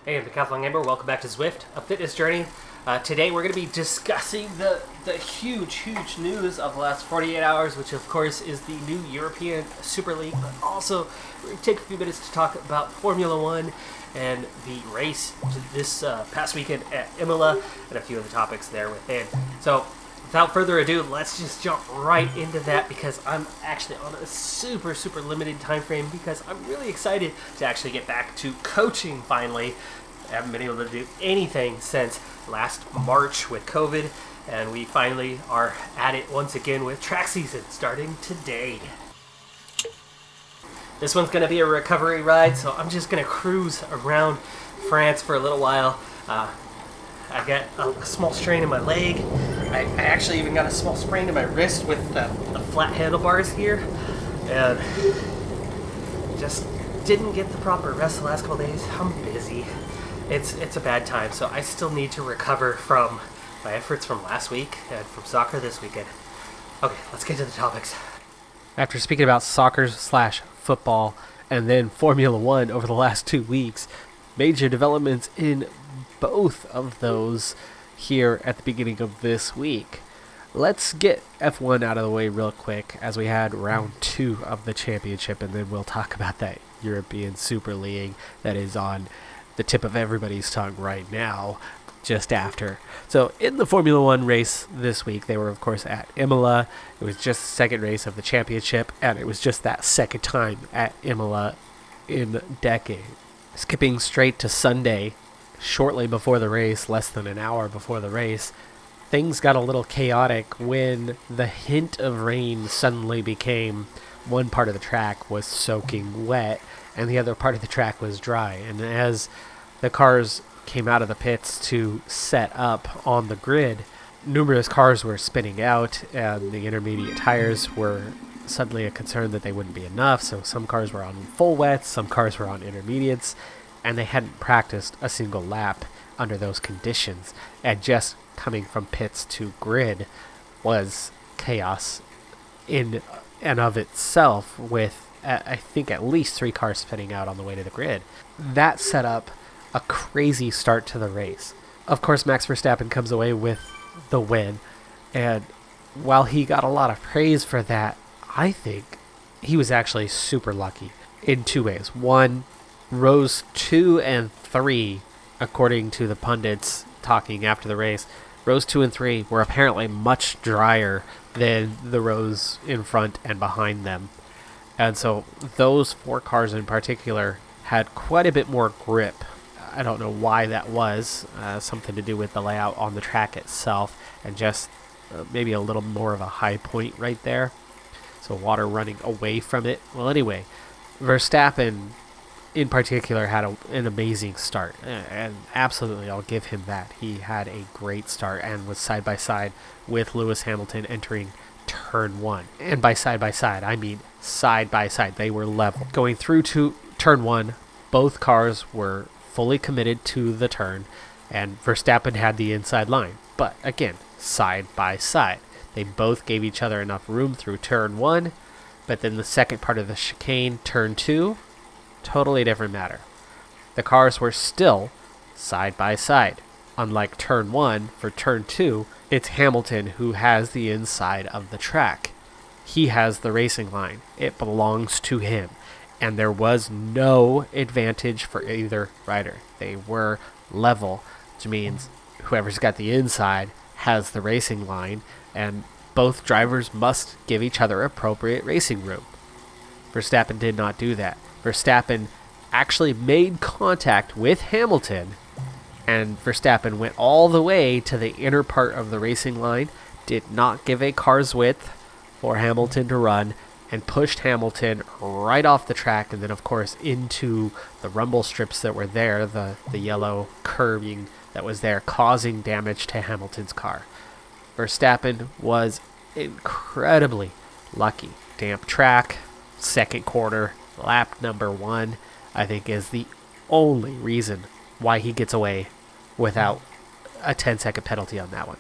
Hey, I'm Decathlon Amber. Welcome back to Zwift, a fitness journey. Today we're going to be discussing the huge news of the last 48 hours, which of course is the new European Super League, but also we're going to take a few minutes to talk about Formula One and the race this past weekend at Imola and a few other topics there within. So without further ado, let's just jump right into that because I'm actually on a super limited time frame because I'm really excited to actually get back to coaching finally. I haven't been able to do anything since last March with COVID, and we finally are at it once again with track season starting today. This one's going to be a recovery ride, so I'm just going to cruise around France for a little while. I got a small strain in my leg. I actually even got a small sprain in my wrist with the flat handlebars here, and just didn't get the proper rest the last couple days. I'm busy. It's a bad time, so I still need to recover from my efforts from last week and from soccer this weekend. Okay, let's get to the topics. After speaking about soccer/football and then Formula One over the last 2 weeks, major developments in both of those here at the beginning of this week. Let's get F1 out of the way real quick as we had round 2 of the championship, and then we'll talk about that European Super League that is on the tip of everybody's tongue right now, just after. So in the Formula One race this week, they were of course at Imola. It was just the second race of the championship, and it was just that second time at Imola in decades. Skipping straight to Sunday, shortly before the race, less than an hour before the race, things got a little chaotic when the hint of rain suddenly became one part of the track was soaking wet and the other part of the track was dry. And as the cars came out of the pits to set up on the grid, numerous cars were spinning out, and the intermediate tires were suddenly a concern that they wouldn't be enough. So some cars were on full wets, some cars were on intermediates, and they hadn't practiced a single lap under those conditions. And just coming from pits to grid was chaos in and of itself, with I think at least 3 cars spinning out on the way to the grid. That set up a crazy start to the race. Of course, Max Verstappen comes away with the win, and while he got a lot of praise for that, I think he was actually super lucky in 2 ways. One, rows 2 and 3, according to the pundits talking after the race, rows 2 and 3 were apparently much drier than the rows in front and behind them. And so those 4 cars in particular had quite a bit more grip. I don't know why that was, something to do with the layout on the track itself and just maybe a little more of a high point right there. So water running away from it. Well, anyway, Verstappen in particular had an amazing start, and absolutely I'll give him that. He had a great start and was side by side with Lewis Hamilton entering turn 1. And by side, I mean side by side. They were level. Going through to turn 1, both cars were fully committed to the turn, and Verstappen had the inside line. But again, side by side. They both gave each other enough room through turn 1, but then the second part of the chicane, turn 2, totally different matter. The cars were still side by side. Unlike turn 1, for turn 2, it's Hamilton who has the inside of the track. He has the racing line. It belongs to him. And there was no advantage for either rider. They were level, which means whoever's got the inside has the racing line, and both drivers must give each other appropriate racing room. Verstappen did not do that. Verstappen actually made contact with Hamilton, and Verstappen went all the way to the inner part of the racing line, did not give a car's width for Hamilton to run, and pushed Hamilton right off the track, and then of course into the rumble strips that were there, the yellow curbing that was there, causing damage to Hamilton's car. Verstappen was incredibly lucky. Damp track, second quarter, lap number 1, I think is the only reason why he gets away without a 10-second penalty on that one.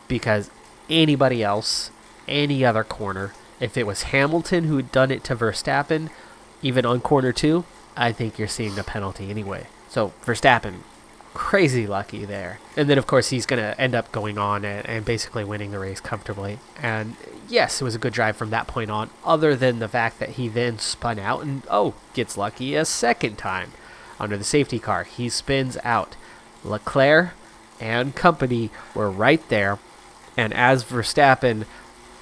Because anybody else, any other corner, if it was Hamilton who had done it to Verstappen, even on corner 2, I think you're seeing a penalty anyway. So Verstappen, crazy lucky there. And then, of course, he's going to end up going on and basically winning the race comfortably. And yes, it was a good drive from that point on, other than the fact that he then spun out and, gets lucky a second time under the safety car. He spins out. Leclerc and company were right there. And as Verstappen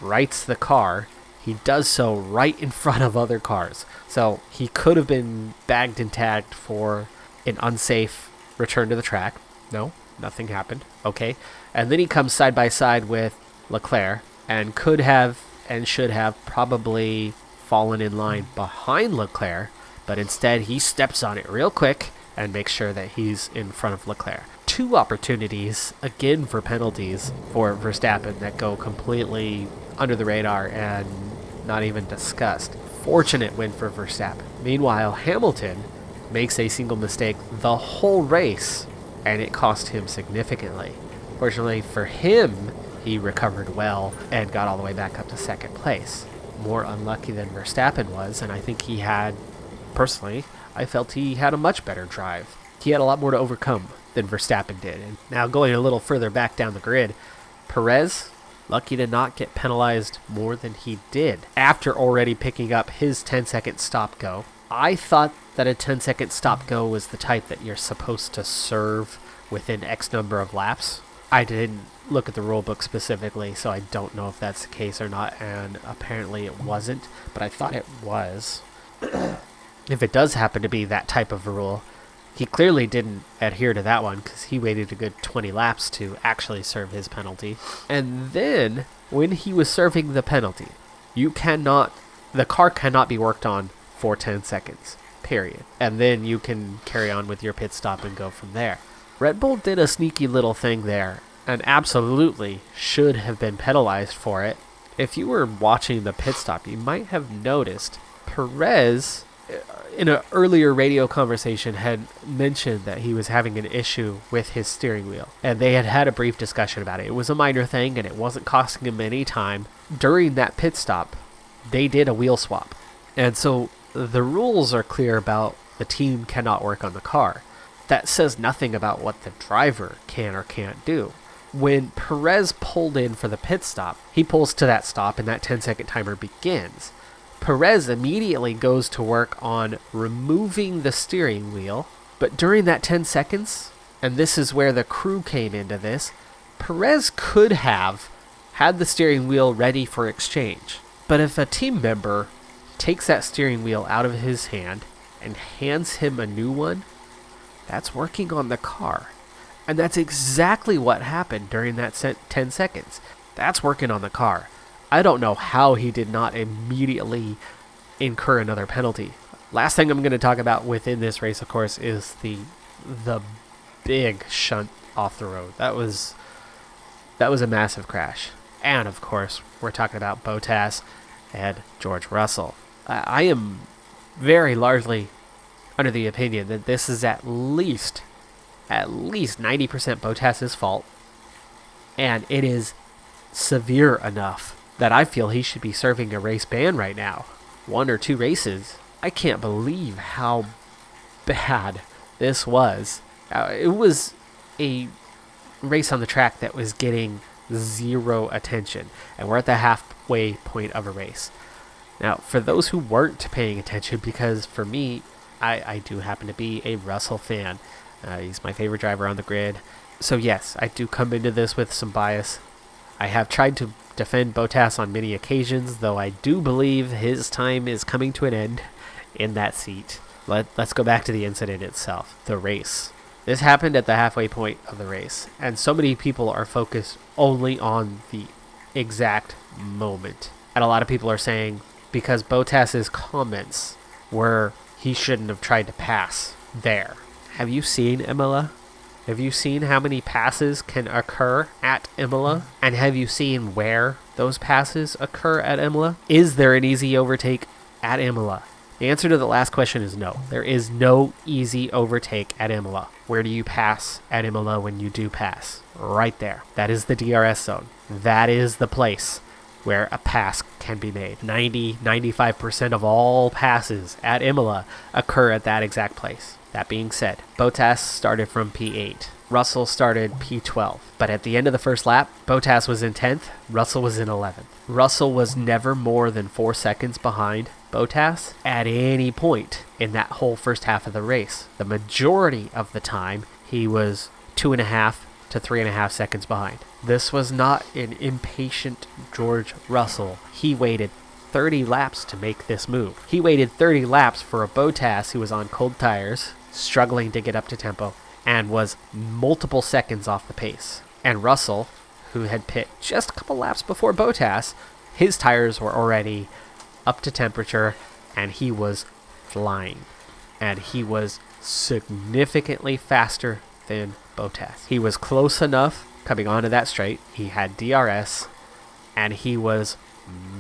rights the car, he does so right in front of other cars. So he could have been bagged and tagged for an unsafe return to the track. No, nothing happened. Okay. And then he comes side by side with Leclerc and could have and should have probably fallen in line behind Leclerc, but instead he steps on it real quick and makes sure that he's in front of Leclerc. 2 opportunities, again for penalties, for Verstappen that go completely under the radar and not even discussed. Fortunate win for Verstappen. Meanwhile, Hamilton makes a single mistake the whole race, and it cost him significantly. Fortunately for him, he recovered well and got all the way back up to second place. More unlucky than Verstappen was, and I think he had, personally, I felt he had a much better drive. He had a lot more to overcome than Verstappen did. And now going a little further back down the grid, Perez, lucky to not get penalized more than he did after already picking up his 10-second stop-go. I thought that a 10-second stop-go was the type that you're supposed to serve within X number of laps. I didn't look at the rule book specifically, so I don't know if that's the case or not, and apparently it wasn't, but I thought it was. If it does happen to be that type of a rule, he clearly didn't adhere to that one because he waited a good 20 laps to actually serve his penalty. And then, when he was serving the penalty, the car cannot be worked on for 10 seconds, period. And then you can carry on with your pit stop and go from there. Red Bull did a sneaky little thing there and absolutely should have been penalized for it. If you were watching the pit stop, you might have noticed Perez, in an earlier radio conversation, had mentioned that he was having an issue with his steering wheel. And they had had a brief discussion about it. It was a minor thing and it wasn't costing him any time. During that pit stop, they did a wheel swap. And so the rules are clear about the team cannot work on the car. That says nothing about what the driver can or can't do. When Perez pulled in for the pit stop, he pulls to that stop and that 10-second timer begins. Perez immediately goes to work on removing the steering wheel, but during that 10 seconds, and this is where the crew came into this, Perez could have had the steering wheel ready for exchange. But if a team member takes that steering wheel out of his hand and hands him a new one, that's working on the car. And that's exactly what happened during that 10 seconds. That's working on the car. I don't know how he did not immediately incur another penalty. Last thing I'm going to talk about within this race, of course, is the big shunt off the road. That was a massive crash. And, of course, we're talking about Bottas and George Russell. I am very largely under the opinion that this is at least 90% Bottas' fault, and it is severe enough that I feel he should be serving a race ban right now. 1 or 2 races. I can't believe how bad this was. It was a race on the track that was getting 0 attention, and we're at the halfway point of a race. Now, for those who weren't paying attention, because for me, I do happen to be a Russell fan. He's my favorite driver on the grid. So yes, I do come into this with some bias. I have tried to defend Bottas on many occasions, though I do believe his time is coming to an end in that seat. Let's go back to the incident itself, the race. This happened at the halfway point of the race, and so many people are focused only on the exact moment. And a lot of people are saying because Bottas's comments were he shouldn't have tried to pass there. Have you seen Imola? Have you seen how many passes can occur at Imola? And have you seen where those passes occur at Imola? Is there an easy overtake at Imola? The answer to the last question is no. There is no easy overtake at Imola. Where do you pass at Imola when you do pass? Right there. That is the DRS zone. That is the place where a pass can be made. 95% of all passes at Imola occur at that exact place. That being said, Bottas started from P8. Russell started P12. But at the end of the first lap, Bottas was in 10th, Russell was in 11th. Russell was never more than 4 seconds behind Bottas at any point in that whole first half of the race. The majority of the time, he was 2.5 to 3.5 seconds behind. This was not an impatient George Russell. He waited 30 laps to make this move. He waited 30 laps for a Bottas who was on cold tires, struggling to get up to tempo, and was multiple seconds off the pace. And Russell, who had pit just a couple laps before Bottas, his tires were already up to temperature, and he was flying. And he was significantly faster than Bottas. He was close enough coming onto that straight. He had DRS, and he was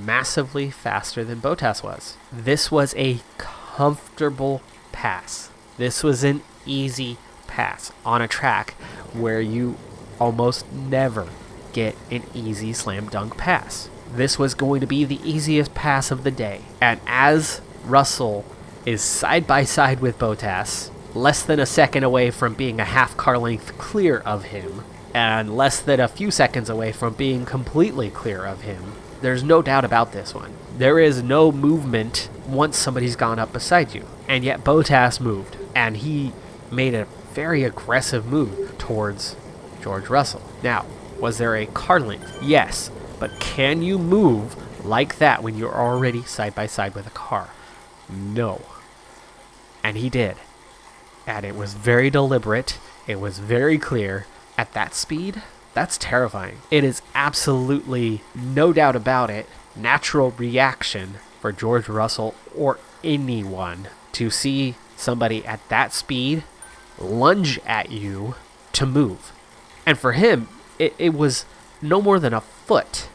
massively faster than Bottas was. This was a comfortable pass. This was an easy pass on a track where you almost never get an easy slam dunk pass. This was going to be the easiest pass of the day. And as Russell is side by side with Bottas, less than a second away from being a half car length clear of him, and less than a few seconds away from being completely clear of him, there's no doubt about this one. There is no movement once somebody's gone up beside you. And yet Bottas moved, and he made a very aggressive move towards George Russell. Now, was there a car length? Yes, but can you move like that when you're already side by side with a car? No. And he did. And it was very deliberate. It was very clear. At that speed, that's terrifying. It is absolutely, no doubt about it, natural reaction for George Russell or anyone to see somebody at that speed lunge at you to move. And for him, it was no more than a foot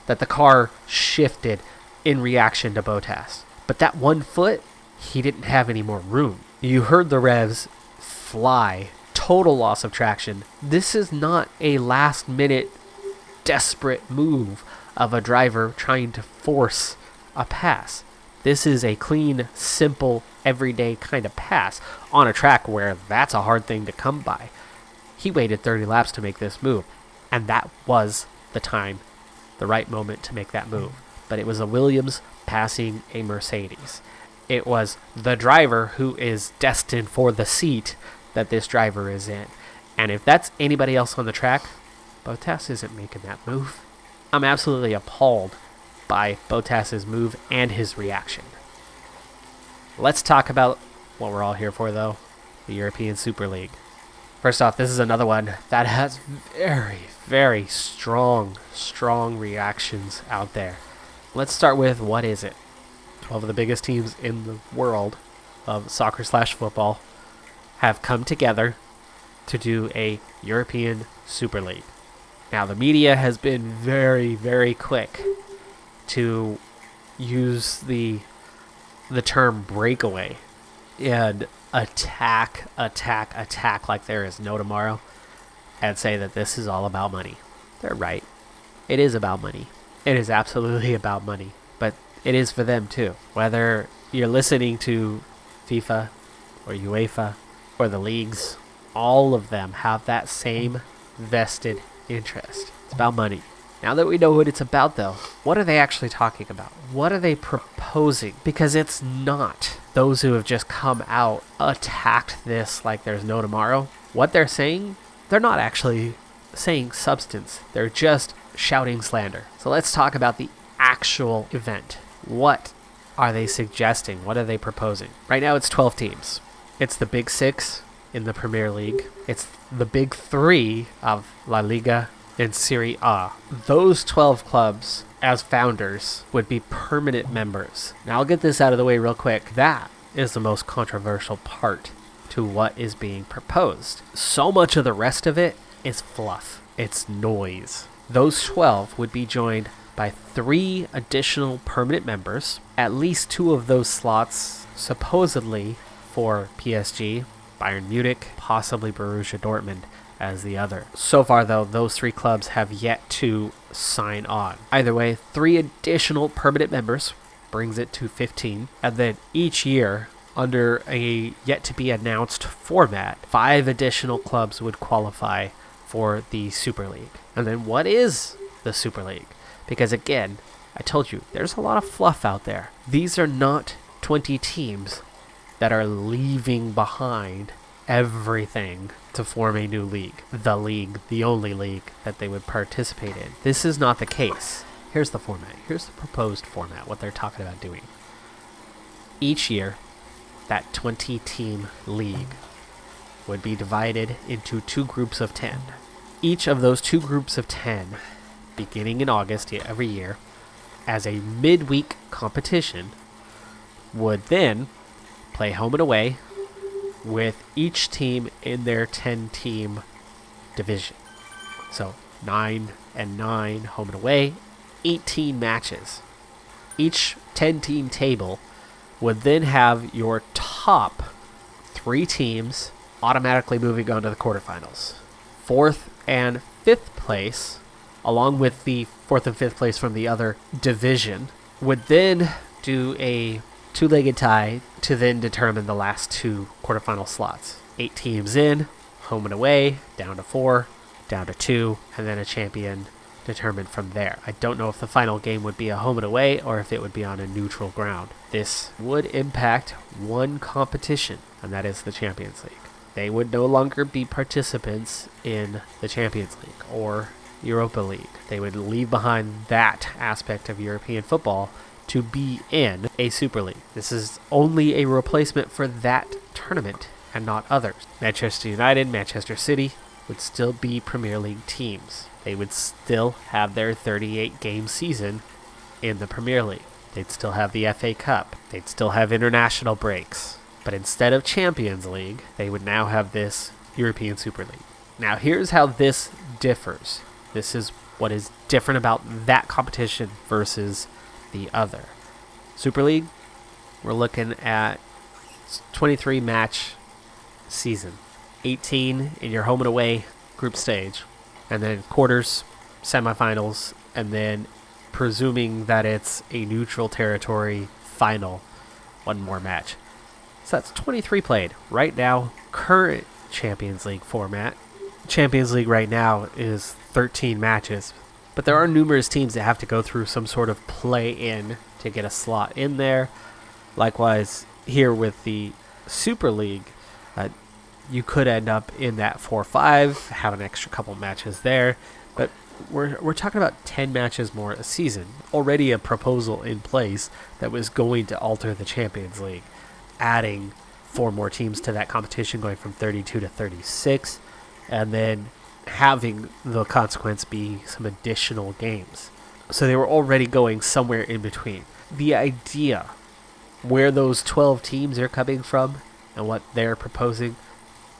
that the car shifted in reaction to Bottas. But that 1 foot, he didn't have any more room. You heard the revs fly. Total loss of traction. This is not a last minute desperate move of a driver trying to force a pass. This is a clean, simple, everyday kind of pass on a track where that's a hard thing to come by. He waited 30 laps to make this move, and that was the time, the right moment to make that move. But it was a Williams passing a Mercedes. It was the driver who is destined for the seat that this driver is in. And if that's anybody else on the track, Bottas isn't making that move. I'm absolutely appalled by Bottas's move and his reaction. Let's talk about what we're all here for, though, the European Super League. First off, this is another one that has very, very strong reactions out there. Let's start with, what is it? 12 of the biggest teams in the world of soccer/football have come together to do a European Super League. Now, the media has been very, very quick to use the term breakaway and attack like there is no tomorrow and say that this is all about money. They're right. It is about money. It is absolutely about money. But it is for them too. Whether you're listening to FIFA or UEFA or the leagues, all of them have that same vested interest. It's about money. Now that we know what it's about, though, what are they actually talking about? What are they proposing? Because it's not those who have just come out, attacked this like there's no tomorrow. What they're saying, they're not actually saying substance. They're just shouting slander. So let's talk about the actual event. What are they suggesting? What are they proposing? Right now it's 12 teams. It's the Big Six in the Premier League. It's the Big Three of La Liga and Serie A. Those 12 clubs, as founders, would be permanent members. Now, I'll get this out of the way real quick. That is the most controversial part to what is being proposed. So much of the rest of it is fluff. It's noise. Those 12 would be joined by 3 additional permanent members. At least 2 of those slots supposedly for PSG, Bayern Munich, possibly Borussia Dortmund as the other. So far, though, those 3 clubs have yet to sign on. Either way, 3 additional permanent members brings it to 15. And then each year, under a yet-to-be-announced format, 5 additional clubs would qualify for the Super League. And then what is the Super League? Because again, I told you, there's a lot of fluff out there. These are not 20 teams that are leaving behind everything to form a new league. The only league that they would participate in. This is not the case. Here's the format. Here's the proposed format, what they're talking about doing. Each year, that 20-team league would be divided into 2 groups of 10. Each of those 2 groups of 10, beginning in August every year, as a midweek competition, would then play home and away with each team in their 10-team division. So 9 and 9 home and away, 18 matches. Each 10-team table would then have your top 3 teams automatically moving on to the quarterfinals. 4th and 5th place, along with the 4th and 5th place from the other division, would then do a 2-legged tie to then determine the last 2 quarterfinal slots. 8 teams in, home and away, down to 4, down to 2, and then a champion determined from there. I don't know if the final game would be a home and away or if it would be on a neutral ground. This would impact one competition, and that is the Champions League. They would no longer be participants in the Champions League or Europa League. They would leave behind that aspect of European football to be in a Super League. This is only a replacement for that tournament and not others. Manchester United, Manchester City would still be Premier League teams. They would still have their 38-game season in the Premier League. They'd still have the FA Cup. They'd still have international breaks. But instead of Champions League, they would now have this European Super League. Now here's how this differs. This is what is different about that competition versus the other. Super League, we're looking at 23 match season. 18 in your home and away group stage, and then quarters, semifinals, and then presuming that it's a neutral territory final, 1 more match. So that's 23 played. Right now, current Champions League format. Champions League right now is 13 matches, but there are numerous teams that have to go through some sort of play-in to get a slot in there. Likewise, here with the Super League, you could end up in that 4-5, have an extra couple matches there, but we're talking about 10 matches more a season. Already a proposal in place that was going to alter the Champions League, adding 4 more teams to that competition, going from 32 to 36, and then having the consequence be some additional games. So they were already going somewhere in between. The idea where those 12 teams are coming from and what they're proposing,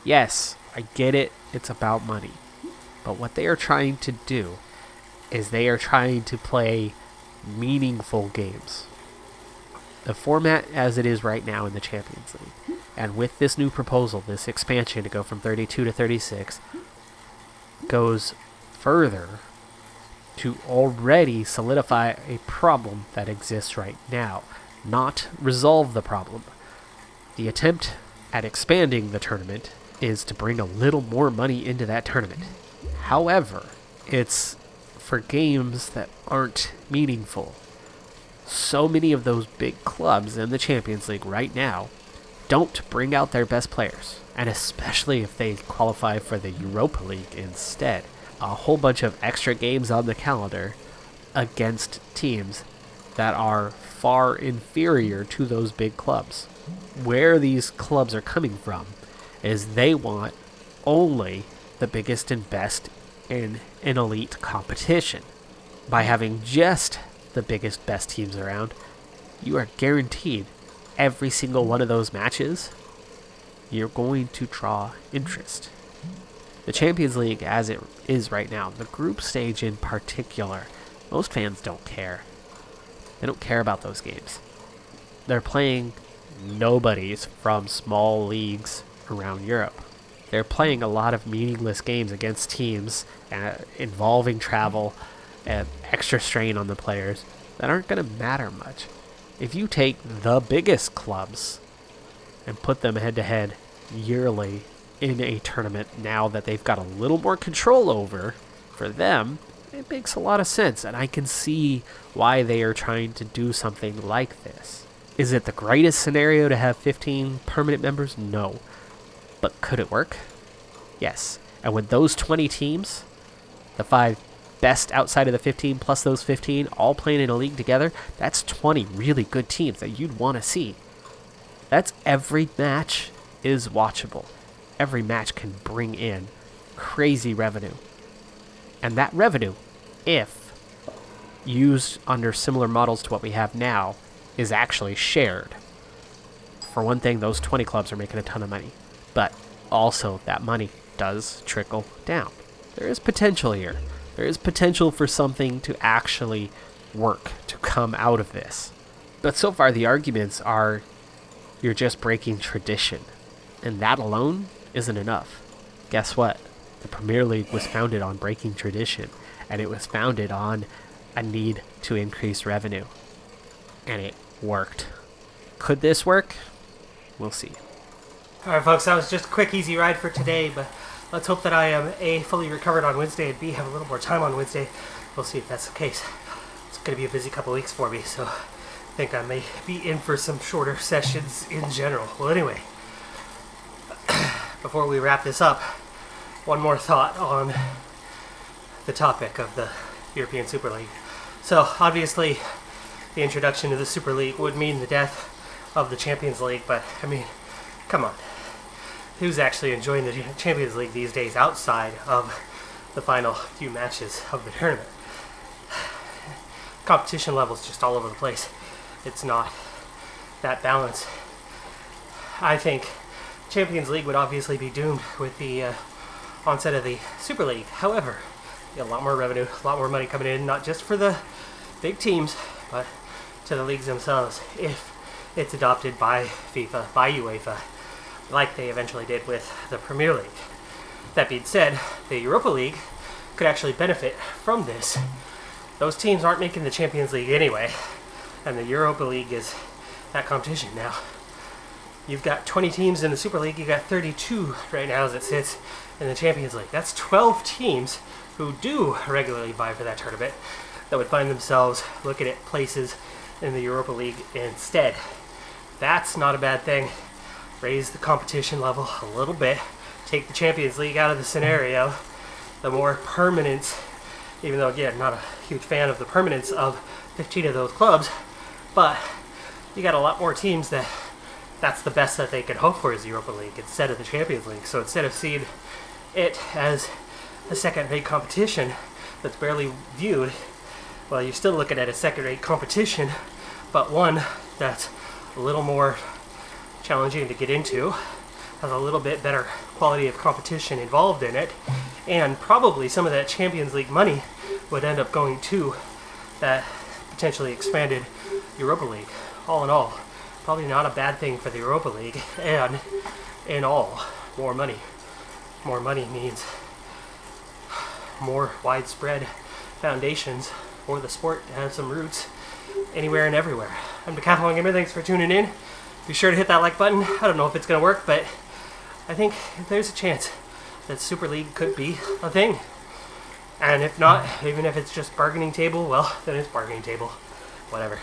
yes, I get it, it's about money. But what they are trying to do is they are trying to play meaningful games. The format as it is right now in the Champions League, and with this new proposal, this expansion to go from 32 to 36, goes further to already solidify a problem that exists right now, not resolve the problem. The attempt at expanding the tournament is to bring a little more money into that tournament. However, it's for games that aren't meaningful. So many of those big clubs in the Champions League right now don't bring out their best players, and especially if they qualify for the Europa League instead. A whole bunch of extra games on the calendar against teams that are far inferior to those big clubs. Where these clubs are coming from is they want only the biggest and best in an elite competition. By having just the biggest, best teams around, you are guaranteed every single one of those matches, you're going to draw interest. The Champions League, as it is right now, the group stage in particular, most fans don't care. They don't care about those games. They're playing nobodies from small leagues around Europe. They're playing a lot of meaningless games against teams involving travel and extra strain on the players that aren't going to matter much. If you take the biggest clubs and put them head-to-head yearly in a tournament now that they've got a little more control over, for them, it makes a lot of sense, and I can see why they are trying to do something like this. Is it the greatest scenario to have 15 permanent members? No. But could it work? Yes. And with those 20 teams, the 5 best outside of the 15 plus those 15 all playing in a league together, that's 20 really good teams that you'd want to see. That's every match is watchable. Every match can bring in crazy revenue. And that revenue, if used under similar models to what we have now, is actually shared. For one thing, those 20 clubs are making a ton of money. But also, that money does trickle down. There is potential here. There is potential for something to actually work, to come out of this. But so far, the arguments are, you're just breaking tradition. And that alone isn't enough. Guess what? The Premier League was founded on breaking tradition, and it was founded on a need to increase revenue. And it worked. Could this work? We'll see. Alright folks, that was just a quick easy ride for today, but let's hope that I am A, fully recovered on Wednesday, and B, have a little more time on Wednesday. We'll see if that's the case. It's going to be a busy couple weeks for me, so I think I may be in for some shorter sessions in general. Well anyway, before we wrap this up, one more thought on the topic of the European Super League. So obviously the introduction to the Super League would mean the death of the Champions League, but I mean, come on. Who's actually enjoying the Champions League these days outside of the final few matches of the tournament? Competition level's just all over the place. It's not that balanced. I think Champions League would obviously be doomed with the onset of the Super League. However, a lot more revenue, a lot more money coming in, not just for the big teams, but to the leagues themselves, if it's adopted by FIFA, by UEFA, like they eventually did with the Premier League. That being said, the Europa League could actually benefit from this. Those teams aren't making the Champions League anyway, and the Europa League is that competition now. You've got 20 teams in the Super League, you've got 32 right now as it sits in the Champions League. That's 12 teams who do regularly vie for that tournament that would find themselves looking at places in the Europa League instead. That's not a bad thing. Raise the competition level a little bit, take the Champions League out of the scenario. The more permanence, even though again, not a huge fan of the permanence of 15 of those clubs, but you got a lot more teams that's the best that they could hope for is the Europa League instead of the Champions League. So instead of seeing it as a second-rate competition that's barely viewed, well, you're still looking at a second-rate competition, but one that's a little more challenging to get into, has a little bit better quality of competition involved in it, and probably some of that Champions League money would end up going to that potentially expanded Europa League. All in all, probably not a bad thing for the Europa League, and in all, more money. More money means more widespread foundations for the sport to have some roots anywhere and everywhere. I'm Decathlon Gamer, thanks for tuning in. Be sure to hit that like button. I don't know if it's going to work, but I think there's a chance that Super League could be a thing. And if not, even if it's just bargaining table, well, then it's bargaining table. Whatever.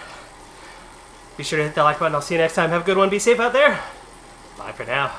Be sure to hit that like button. I'll see you next time. Have a good one. Be safe out there. Bye for now.